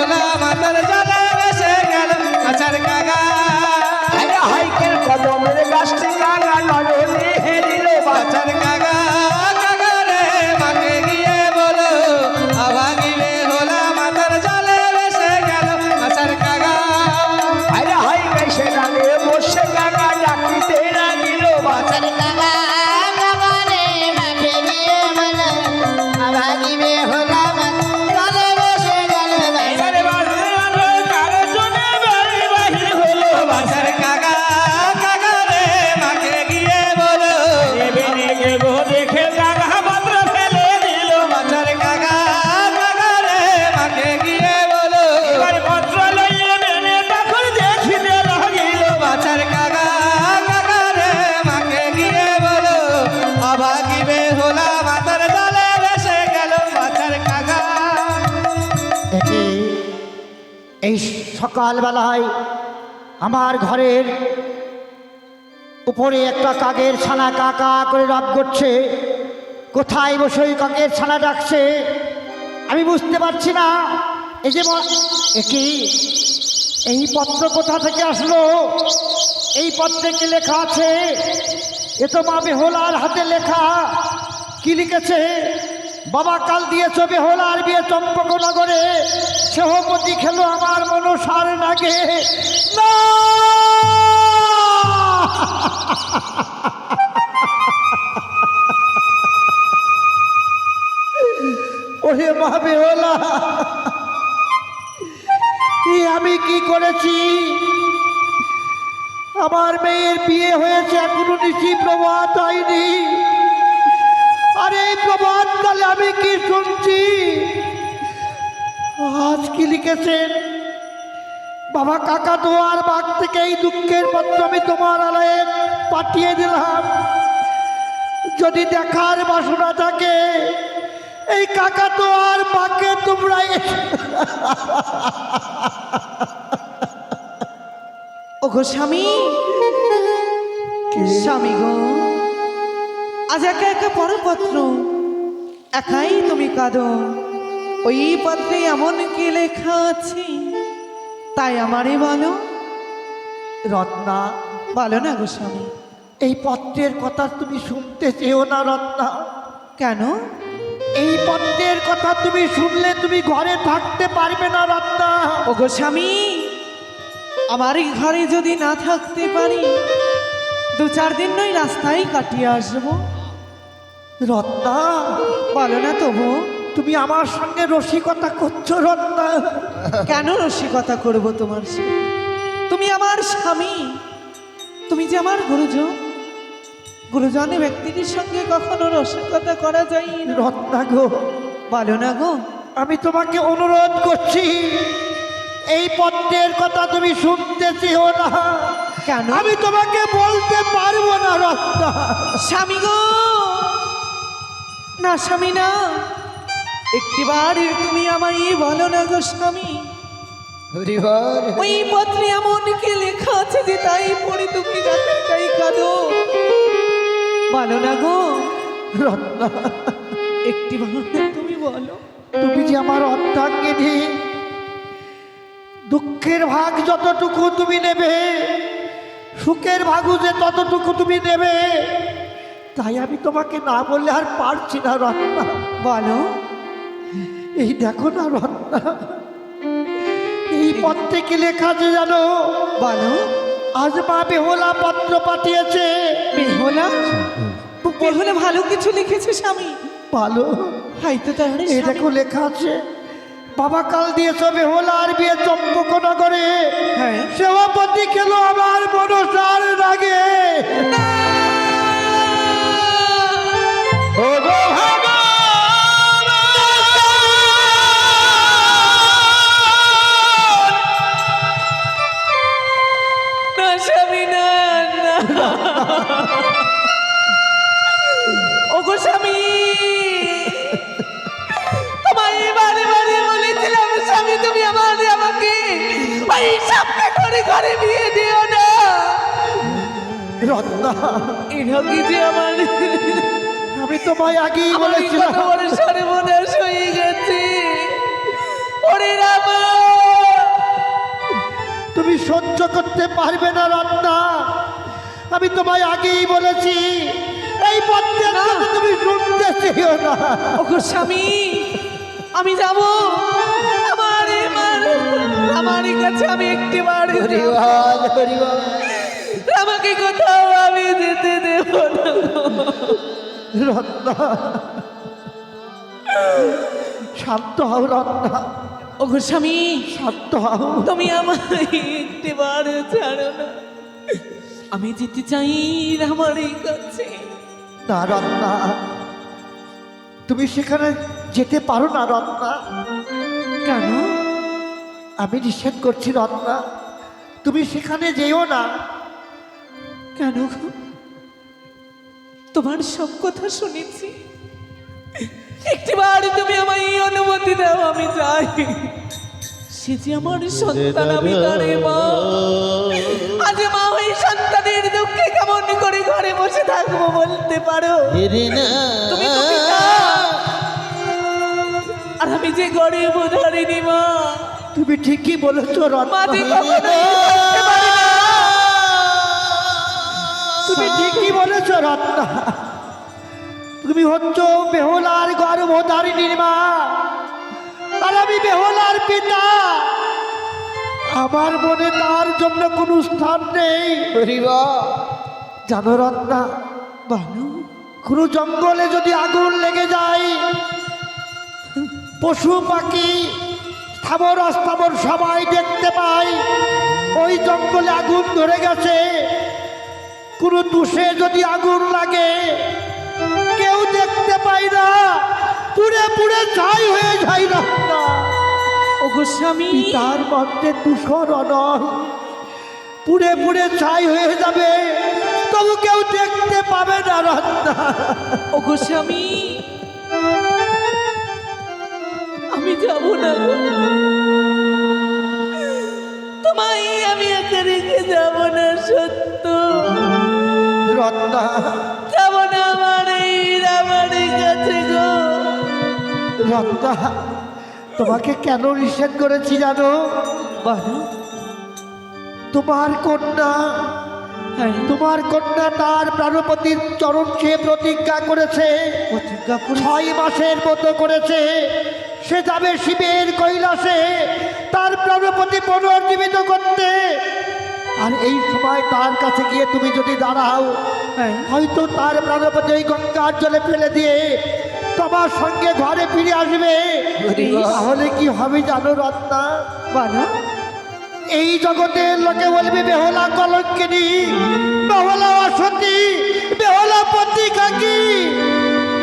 হোলা মাতার জলে ভেসে গেল আচার কাকা হাইকের কদমের গাছটি কাকা নজরে হেরিল আচার কাকা কাকা রে মাকে গিয়ে বলো অভাগিলে হোলা মাতার জলে ভেসে গেল আচার কাকা আরে হাইকে সেখানে বসে কাকা ডাকিতে লাগিল আচার কাকা কাকা রে মাকে গিয়ে বলো অভাগিলে হোলা মাতার জলে ভেসে গেল আরে বাজে কারে জনে বাড়ি বাহির হলো আচার কাকা কাকা রে মাকে গিয়ে বলো বেনে গো দেখে কাকা মাত্র ফেলে দিল আচার কাকা কাকা রে মাকে গিয়ে বলো এবার পত্র লইয়ে বেনে তখন দেখিতে লাগিল আচার কাকা কাকা রে মাকে গিয়ে বলো অভাগিবে হোলা মাতার জলে ভেসে গেল আচার কাকা একে এই সকালবেলায় আমার ঘরের উপরে একটা কাকের ছানা কাকা করে রাব করছে। কোথায় বসে ওই কাকের ছানা ডাকছে আমি বুঝতে পারছি না। এই যে একে এই পত্র কোথা থেকে আসলো? এই পত্রে কি লেখা আছে? এ তো মা বেহুলার হাতে লেখা। কি লিখেছে? বাবা কাল দিয়েছ বেহুলার বিয়ে চম্পকনগরে, সেহপতি খেলো আমার মনসার নাগে। না ওরে মা বেহুলা, আমি কি করেছি? আমার মেয়ের বিয়ে হয়েছে, এখনো নিশি প্রভাত হয়নি। আরে এই প্রভাত কালে আমি কি শুনছি? আজ কি লিখেছেন? বাবা কাকা দোয়ার বাগ থেকে এই দুঃখের পত্র আমি তোমার আলয়ে পাঠিয়ে দিলাম। যদি দেখার বাসনা থাকে এই কাকা দোয়ার বাগে তোমরা ওগো স্বামী, স্বামী গো, আজ একা একা পড়ো পত্র, একাই তুমি কাঁদো। ওই পত্রে এমন কি লেখা আছে তাই আমারে বলো। রত্না, বলো না গো স্বামী। এই পত্রের কথা তুমি শুনতে চেও না রত্না। কেন? এই পত্রের কথা তুমি শুনলে তুমি ঘরে থাকতে পারবে না রত্না। ওগো স্বামী, আমার এই ঘরে যদি না থাকতে পারি, 2-4 দিন নয় রাস্তায় কাটিয়ে আসবো। রত্না, বলো না তবু। তুমি আমার সঙ্গে রসিকতা করছো রত্না। কেন রসিকতা করব তোমার সাথে? তুমি আমার স্বামী, তুমি যে আমার গুরুজন। গুরুজন ব্যক্তিটির সঙ্গে কখনো রসিকতা করা যায় না। রত্না গো, বলো না গো। আমি তোমাকে অনুরোধ করছি, এই পত্রের কথা তুমি শুনতে চেও না। কেন? আমি তোমাকে বলতে পারবো না রত্না। স্বামী গো, না স্বামী না, একটিবার তুমি আমায় বলো না গো স্বামী। ওই পত্রে এমন কি লেখা আছে যে তাই পড়ে তুমি তাই কাঁদো? বলো না গো রত্না, একটিবার তুমি বলো। তুমি যে আমার অর্ধাঙ্গিনী, দুঃখের ভাগ যতটুকু তুমি নেবে, সুখের ভাগও যে ততটুকু তুমি নেবে, তাই আমি তোমাকে না বললে আর পারছি না রত্না। বলো। এই দেখো না রত্না, এই পত্রে কি লেখা আছে জানো? বলো। আজ মা বেহুলা পত্র পাঠিয়েছে। বেহুলা? বেহুলা ভালো কিছু লিখেছে স্বামী? ভালো। হয়তো তাহলে এই দেখো লেখা আছে, বাবা কাল দিয়েছ বেহুলার বিয়ে চম্পকনগরে, হ্যাঁ। সেবাপতি খেলো আমার মনসার রাগে। ও গো না স্বামী, না না। ওগো স্বামী, তোমায় বারে বারে বলেছিলাম স্বামী, তুমি আমাকে ওই সামনে ঘরে বিয়ে দিও না। রত্না, এটা কি যে আমার আমি তোমায় আগেই আমার বলেছিলাম। কত বড় সর্বনাশ হয়ে গেছে। ওরে রামা, বুঝতে পারবে না রত্না। আমি তোমায় আগেই বলেছি এই পথের না। কথা তুমি শুনতে চেয়েও না। ওগো স্বামী, আমি যাব আমার কাছে আমি একটিবার হরিবল হরিবল। আমাকে কোথাও আমি যেতে দেব না গো। রত্না শান্ত হও রত্না, ওগো স্বামী, শান্ত হও। তুমি আমায় একটিবার ছাড়ো না, আমি যেতে চাই আমার কাছে। না রত্না, তুমি সেখানে যেতে পারো না রত্না। কেন? আমি নিষেধ করছি রত্না, তুমি সেখানে যেও না। কেন গো? তোমার সব কথা শুনেছি, একটিবার তুমি আমায় এই অনুমতি দাও, আমি যাই। সে যে আমার সন্তান, আমি তারে মা। আজ মা হয়ে সন্তানের দুঃখে কেমন করে ঘরে বসে থাকবো বলতে পারো? তুমি তো পিতা, আর আমি যে গরিব ধারিনি মা। তুমি ঠিকই বলেছো রত্না, মাঝে কখনোই থাকতে পারি না। তুমি ঠিকই বলেছো রত্না। তুমি হচ্ছ বেহুলার গর্ভধারিণীর মা, আর আমি বেহুলার পিতা। আমার মনে তার জন্য কোনো স্থান নেই। জানো রত্না, বানু, কোনো জঙ্গলে যদি আগুন লেগে যায়, পশু পাখি স্থাবর অস্থাবর সবাই দেখতে পায় ওই জঙ্গলে আগুন ধরে গেছে। কোনো দুষে যদি আগুন লাগে কেউ দেখতে পায় না, পুড়ে পুড়ে ছাই হয়ে যায় রত্না। ওগো স্বামী, তার মধ্যে দূষণ অনল, পুড়ে পুড়ে ছাই হয়ে যাবে, তবু কেউ দেখতে পাবে না রত্না। ওগো স্বামী, আমি যাব না গো। তোমায় আমি একা রেখে যাব না, সত্য রত্না, যাব না আমার কাছে গো। রত্না, তোমাকে কেন নিষেধ করেছি জানো? বানু, তোমার কন্যা হ্যাঁ, তোমার কন্যা তার প্রাণপতির চরণ চেয়ে প্রতিজ্ঞা করেছে, প্রতিজ্ঞা করে 6 মাসের মতো করেছে সে যাবে শিবের কৈলাসে তার প্রাণপতি পুনর্জীবিত করতে। আর এই সময় তার কাছে গিয়ে তুমি যদি দাঁড়াও, হ্যাঁ, হয়তো তার প্রাণপতি ওই গঙ্গার জলে ফেলে দিয়ে তোমার সঙ্গে ঘরে ফিরে আসবে। তাহলে কি হবে জানো রত্না? বানু, এই জগতে লোকে বলবে বেহলা কলঙ্কিনী, বেহলা অসতী, বেহলা পত্রিকাকি।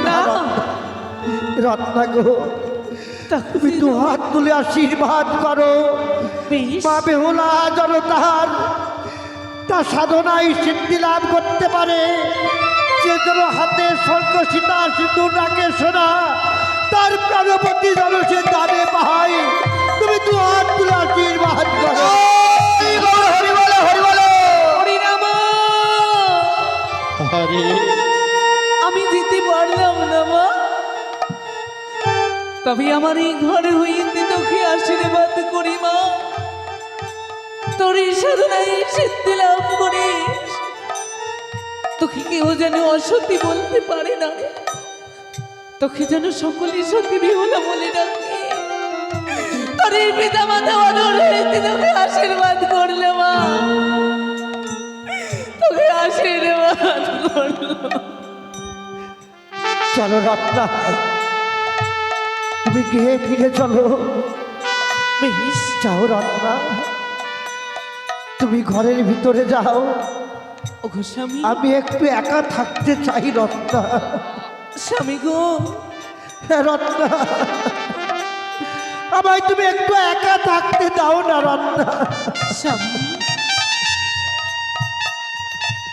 না, রত্না গো, তুমি দু হাত তুলে আশীর্বাদ করো, বেশ, মা বেহুলা জনতার তা সাধনায় সিদ্ধি লাভ করতে পারে। যে যেন হাতে শঙ্খ সীতা সিঁদুর রাখে সোনা, তার প্রাণপতি যেন সে দানে পায়। তুমি দু হাত তুলে আশীর্বাদ করো। হরিনাম। আমি যেতে পারলাম না মা, তবে আমার এই ঘরে হইতে তোকে আশীর্বাদ করি মা। তোর এই সাধনায় সিদ্ধি লাভ করিস, তোকে কেউ যেন অসতী বলতে পারে না, তোকে যেন সকলে সতী বিহুলা বলে ডাকে। তোর এই পিতা মাতা অনর হইতে তোকে আশীর্বাদ করলে মা, তোকে আশীর্বাদ করলো। চলো রত্না, তুমি গৃহে ফিরে চলো। বেশ, যাও রত্না, তুমি ঘরের ভিতরে যাও। ওগো স্বামী, আমি একটু একা থাকতে চাই রত্না। স্বামী গো, হ্যাঁ রত্না, আমায় তুমি একটু একা থাকতে দাও না রত্না। স্বামী,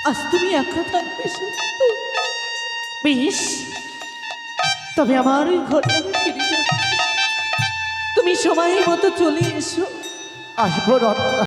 আজ তুমি একা থাকবে সত্য? বেশ, তবে আমার ওই ঘরে আমি ফিরে যাব, তুমি সময় মতো চলে এসো। আসবো রত্না।